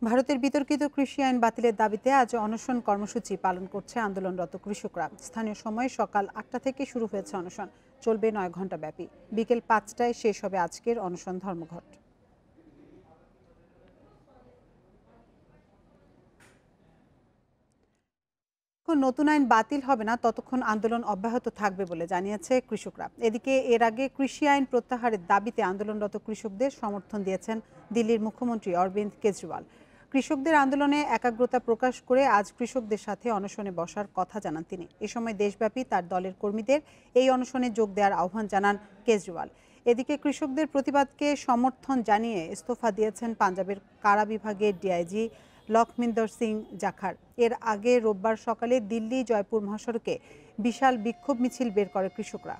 ভারতের বিতর্কিত কৃষি আইন বাতিলের দাবিতে আজ অনশন কর্মসূচি পালন করছে আন্দোলনরত কৃষকরা। স্থানীয় সময় সকাল ৮টা থেকে শুরু হয়েছে অনশন, চলবে ৯ ঘণ্টা ব্যাপী। বিকেল ৫টায় শেষ হবে আজকের অনশন ধর্মঘট। নতুন আইন বাতিল হবে না ততক্ষণ আন্দোলন অব্যাহত থাকবে বলে জানিয়েছে কৃষকরা। এদিকে এর আগে কৃষি আইন প্রত্যাহারের দাবিতে আন্দোলনরত কৃষকদের সমর্থন দিয়েছেন দিল্লির মুখ্যমন্ত্রী অরবিন্দ কেজরিওয়াল। কৃষকদের আন্দোলনে একাগ্রতা প্রকাশ করে আজ কৃষকদের সাথে অনশনে বসার কথা জানান তিনি। এ সময় দেশব্যাপী তার দলের কর্মীদের এই অনশনে যোগ দেওয়ার আহ্বান জানান কেজরিওয়াল। এদিকে কৃষকদের প্রতিবাদকে সমর্থন জানিয়ে ইস্তফা দিয়েছেন পাঞ্জাবের কারা বিভাগের ডিআইজি লখমিন্দর সিং জাখার। এর আগে রোববার সকালে দিল্লি জয়পুর মহাসড়কে বিশাল বিক্ষোভ মিছিল বের করে কৃষকরা।